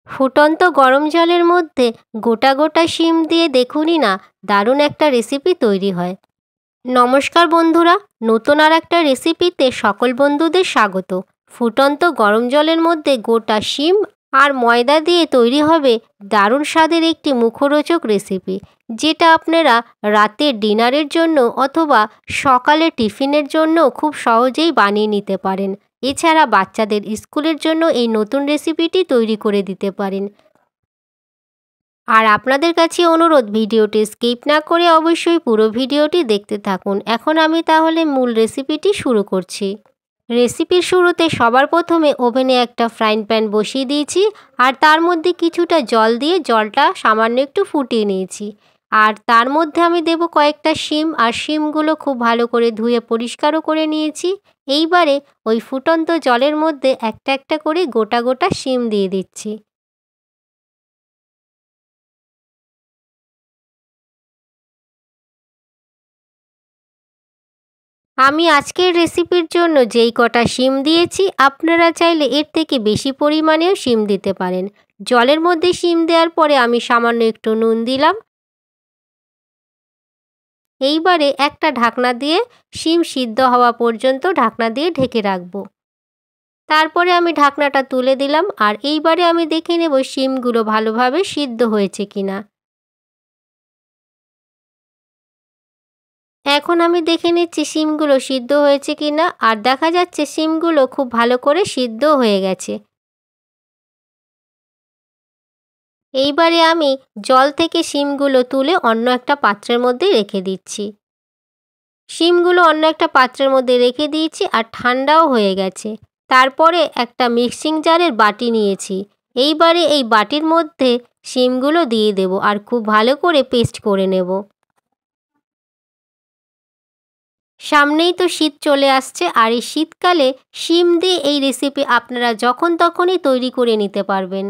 ফুটন্ত গরম জলের মধ্যে গোটা গোটা শিম দিয়ে দেখুনই না, দারুণ একটা রেসিপি তৈরি হয়। নমস্কার বন্ধুরা, নতুন আর একটা রেসিপিতে সকল বন্ধুদের স্বাগত। ফুটন্ত গরম জলের মধ্যে গোটা শিম আর ময়দা দিয়ে তৈরি হবে দারুণ স্বাদের একটি মুখরোচক রেসিপি, যেটা আপনারা রাতের ডিনারের জন্য অথবা সকালে টিফিনের জন্য খুব সহজেই বানিয়ে নিতে পারেন। এছাড়া বাচ্চাদের স্কুলের জন্য এই নতুন রেসিপিটি তৈরি করে দিতে পারেন। আর আপনাদের কাছে অনুরোধ, ভিডিওটি স্কিপ না করে অবশ্যই পুরো ভিডিওটি দেখতে থাকুন। এখন আমি তাহলে মূল রেসিপিটি শুরু করছি। রেসিপির শুরুতে সবার প্রথমে ওভেনে একটা ফ্রাইং প্যান বসিয়ে দিয়েছি, আর তার মধ্যে কিছুটা জল দিয়ে জলটা সামান্য একটু ফুটিয়ে নিয়েছি। আর তার মধ্যে আমি দেব কয়েকটা শিম, আর শিমগুলো খুব ভালো করে ধুয়ে পরিষ্কারও করে নিয়েছি। এইবারে ওই ফুটন্ত জলের মধ্যে একটা একটা করে গোটা গোটা শিম দিয়ে দিচ্ছি। আমি আজকের রেসিপির জন্য যেই কটা শিম দিয়েছি, আপনারা চাইলে এর থেকে বেশি পরিমাণেও শিম দিতে পারেন। জলের মধ্যে শিম দেওয়ার পরে আমি সামান্য একটু নুন দিলাম। এইবারে একটা ঢাকনা দিয়ে শিম সিদ্ধ হওয়া পর্যন্ত ঢাকনা দিয়ে ঢেকে রাখবো। তারপরে আমি ঢাকনাটা তুলে দিলাম, আর এইবারে আমি দেখে নেব শিমগুলো ভালোভাবে সিদ্ধ হয়েছে কিনা। এখন আমি দেখে নিচ্ছি শিমগুলো সিদ্ধ হয়েছে কিনা, আর দেখা যাচ্ছে শিমগুলো খুব ভালো করে সিদ্ধ হয়ে গেছে। এইবারে আমি জল থেকে শিমগুলো তুলে অন্য একটা পাত্রের মধ্যে রেখে দিচ্ছি। শিমগুলো অন্য একটা পাত্রের মধ্যে রেখে দিয়েছি, আর ঠান্ডাও হয়ে গেছে। তারপরে একটা মিক্সিং জারের বাটি নিয়েছি। এইবারে এই বাটির মধ্যে শিমগুলো দিয়ে দেব, আর খুব ভালো করে পেস্ট করে নেব। সামনেই তো শীত চলে আসছে, আর এই শীতকালে শিম দিয়ে এই রেসিপি আপনারা যখন তখনই তৈরি করে নিতে পারবেন।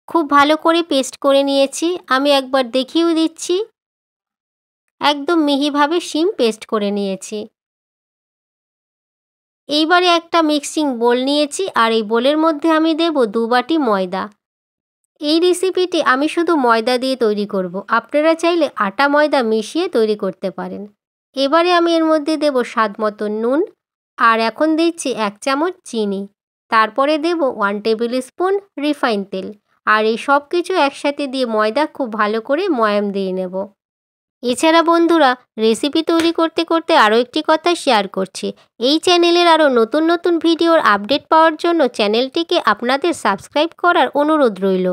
খুব ভালো করে পেস্ট করে নিয়েছি, আমি একবার দেখিয়েও দিচ্ছি। একদম মিহিভাবে শিম পেস্ট করে নিয়েছি। এইবারে একটা মিক্সিং বোল নিয়েছি, আর এই বোলের মধ্যে আমি দেব 2 বাটি ময়দা। এই রেসিপিটি আমি শুধু ময়দা দিয়ে তৈরি করব। আপনারা চাইলে আটা ময়দা মিশিয়ে তৈরি করতে পারেন। এবারে আমি এর মধ্যে দেব স্বাদ মতো নুন, আর এখন দিচ্ছি 1 চামচ চিনি। তারপরে দেব 1 টেবিল স্পুন রিফাইন তেল। আর এই সব কিছু একসাথে দিয়ে ময়দা খুব ভালো করে ময়াম দিয়ে নেব। এছাড়া বন্ধুরা, রেসিপি তৈরি করতে করতে আরও একটি কথা শেয়ার করছি। এই চ্যানেলের আরও নতুন নতুন ভিডিওর আপডেট পাওয়ার জন্য চ্যানেলটিকে আপনাদের সাবস্ক্রাইব করার অনুরোধ রইল।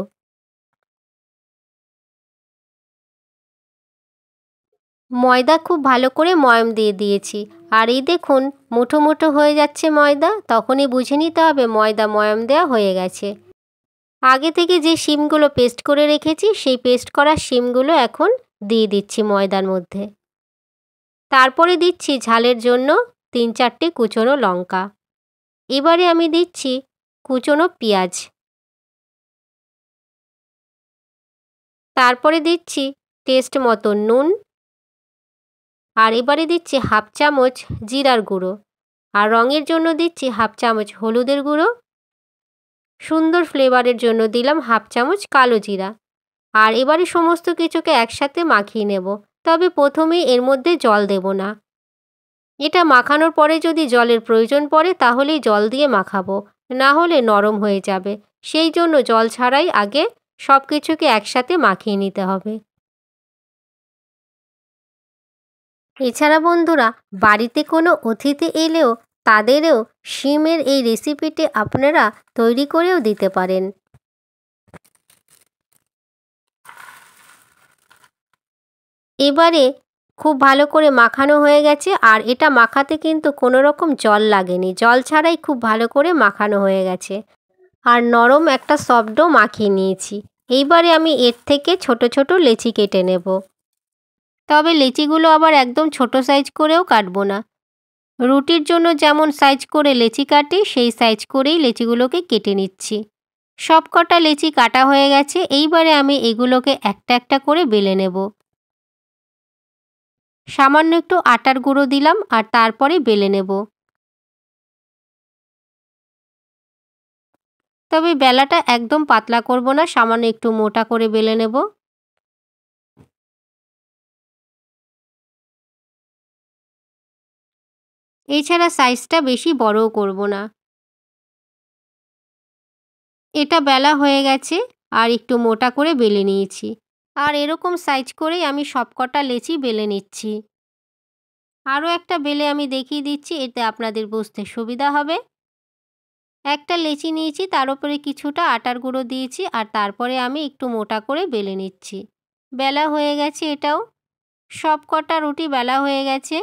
ময়দা খুব ভালো করে ময়াম দিয়ে দিয়েছি, আর এই দেখুন মুঠো মুঠো হয়ে যাচ্ছে ময়দা, তখনই বুঝে নিতে হবে ময়দা ময়াম দেওয়া হয়ে গেছে। আগে থেকে যে শিমগুলো পেস্ট করে রেখেছি, সেই পেস্ট করা শিমগুলো এখন দিয়ে দিচ্ছি ময়দার মধ্যে। তারপরে দিচ্ছি ঝালের জন্য 3-4টে কুচনো লঙ্কা। এবারে আমি দিচ্ছি কুচনো পেঁয়াজ। তারপরে দিচ্ছি টেস্ট মতো নুন। আর এবারে দিচ্ছি 1/2 চামচ জিরার গুঁড়ো। আর রঙের জন্য দিচ্ছি 1/2 চামচ হলুদের গুঁড়ো। সুন্দর ফ্লেভারের জন্য দিলাম 1/2 চামচ কালো জিরা। আর এবারে সমস্ত কিছুকে একসাথে মাখিয়ে নেব। তবে প্রথমেই এর মধ্যে জল দেব না। এটা মাখানোর পরে যদি জলের প্রয়োজন পড়ে তাহলেই জল দিয়ে মাখাবো, না হলে নরম হয়ে যাবে। সেই জন্য জল ছাড়াই আগে সব কিছুকে একসাথে মাখিয়ে নিতে হবে। এছাড়া বন্ধুরা, বাড়িতে কোনো অতিথি এলেও তাদেরও শিমের এই রেসিপিটি আপনারা তৈরি করেও দিতে পারেন। এবারে খুব ভালো করে মাখানো হয়ে গেছে, আর এটা মাখাতে কিন্তু কোনো রকম জল লাগেনি। জল ছাড়াই খুব ভালো করে মাখানো হয়ে গেছে। আর নরম একটা সফট ডো মাখিয়ে নিয়েছি। এইবারে আমি এর থেকে ছোট ছোট লেচি কেটে নেব। তবে লেচিগুলো আবার একদম ছোট সাইজ করেও কাটবো না। রুটির জন্য যেমন সাইজ করে লেচি কাটি, সেই সাইজ করেই লেচিগুলোকে কেটে নিচ্ছি। সব কটা লেচি কাটা হয়ে গেছে। এইবারে আমি এগুলোকে একটা একটা করে বেলে নেব। সামান্য একটু আটার গুঁড়ো দিলাম, আর তারপরে বেলে নেব। তবে বেলাটা একদম পাতলা করব না, সামান্য একটু মোটা করে বেলে নেব। এছাড়া সাইজটা বেশি বড়ও করব না। এটা বেলা হয়ে গেছে আর একটু মোটা করে বেলে নিয়েছি। আর এরকম সাইজ করেই আমি সবকটা লেচি বেলে নিচ্ছি। আরও একটা বেলে আমি দেখিয়ে দিচ্ছি, এতে আপনাদের বুঝতে সুবিধা হবে। একটা লেচি নিয়েছি, তার উপরে কিছুটা আটার গুঁড়ো দিয়েছি আর তারপরে আমি একটু মোটা করে বেলে নিচ্ছি। বেলা হয়ে গেছে এটাও। সবকটা রুটি বেলা হয়ে গেছে।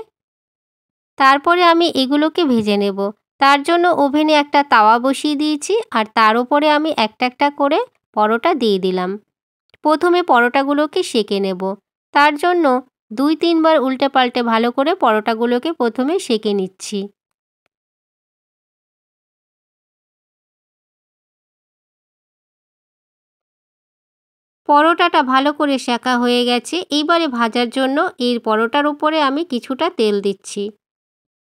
তারপরে আমি এগুলোকে ভেজে নেব। তার জন্য ওভেনে একটা তাওয়া বসিয়ে দিয়েছি আর তার উপরে আমি একটা একটা করে পরোটা দিয়ে দিলাম। প্রথমে পরোটাগুলোকে সেঁকে নেব। তার জন্য 2-3 বার উল্টে পাল্টে ভালো করে পরোটাগুলোকে প্রথমে সেঁকে নিচ্ছি। পরোটাটা ভালো করে সেঁকা হয়ে গেছে। এইবারে ভাজার জন্য এর পরোটার উপরে আমি কিছুটা তেল দিচ্ছি।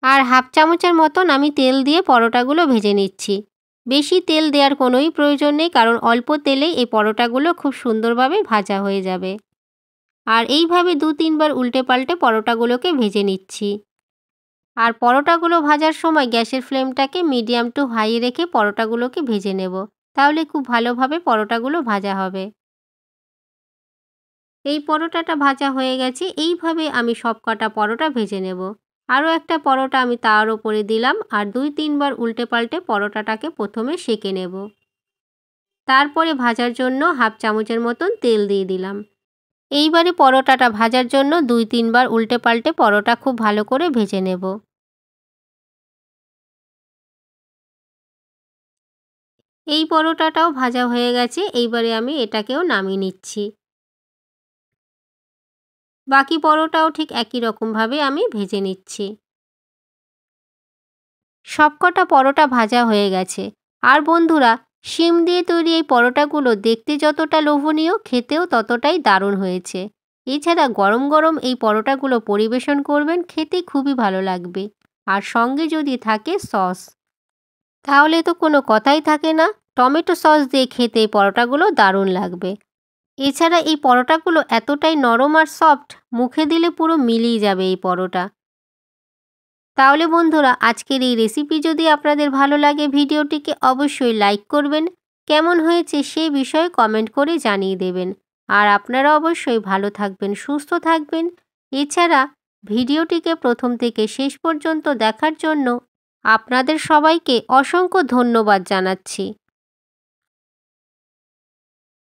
আর হাফ চামচের মতন আমি তেল দিয়ে পরোটাগুলো ভেজে নিচ্ছি। বেশি তেল দেওয়ার কোনোই প্রয়োজন নেই, কারণ অল্প তেলেই এই পরোটাগুলো খুব সুন্দরভাবে ভাজা হয়ে যাবে। আর এইভাবে 2-3 বার উল্টে পাল্টে পরোটাগুলোকে ভেজে নিচ্ছি। আর পরোটাগুলো ভাজার সময় গ্যাসের ফ্লেমটাকে মিডিয়াম টু হাই রেখে পরোটাগুলোকে ভেজে নেব। তাহলে খুব ভালোভাবে পরোটাগুলো ভাজা হবে। এই পরোটাটা ভাজা হয়ে গেছে। এইভাবে আমি সবকটা পরোটা ভেজে নেব। আরও একটা পরোটা আমি তার ওপরে দিলাম আর 2-3 বার উল্টে পাল্টে পরোটাটাকে প্রথমে সেঁকে নেব। তারপরে ভাজার জন্য হাফ চামচের মতন তেল দিয়ে দিলাম। এইবারে পরোটাটা ভাজার জন্য 2-3 বার উল্টে পাল্টে পরোটা খুব ভালো করে ভেজে নেব। এই পরোটাটাও ভাজা হয়ে গেছে। এইবারে আমি এটাকেও নামিয়ে নিচ্ছি। বাকি পরোটাও ঠিক একই রকমভাবে আমি ভেজে নিচ্ছি। সবকটা পরোটা ভাজা হয়ে গেছে। আর বন্ধুরা, শিম দিয়ে তৈরি এই পরোটাগুলো দেখতে যতটা লোভনীয়, খেতেও ততটাই দারুণ হয়েছে। এছাড়া গরম গরম এই পরোটাগুলো পরিবেশন করবেন, খেতে খুবই ভালো লাগবে। আর সঙ্গে যদি থাকে সস, তাহলে তো কোনো কথাই থাকে না। টমেটো সস দিয়ে খেতে এই পরোটাগুলো দারুণ লাগবে। এছাড়া এই পরোটাগুলো এতটাই নরম আর সফট, মুখে দিলে পুরো মিলিয়ে যাবে এই পরোটা। তাহলে বন্ধুরা, আজকের এই রেসিপি যদি আপনাদের ভালো লাগে, ভিডিওটিকে অবশ্যই লাইক করবেন। কেমন হয়েছে সেই বিষয়ে কমেন্ট করে জানিয়ে দেবেন। আর আপনারা অবশ্যই ভালো থাকবেন, সুস্থ থাকবেন। এছাড়া ভিডিওটিকে প্রথম থেকে শেষ পর্যন্ত দেখার জন্য আপনাদের সবাইকে অসংখ্য ধন্যবাদ জানাচ্ছি।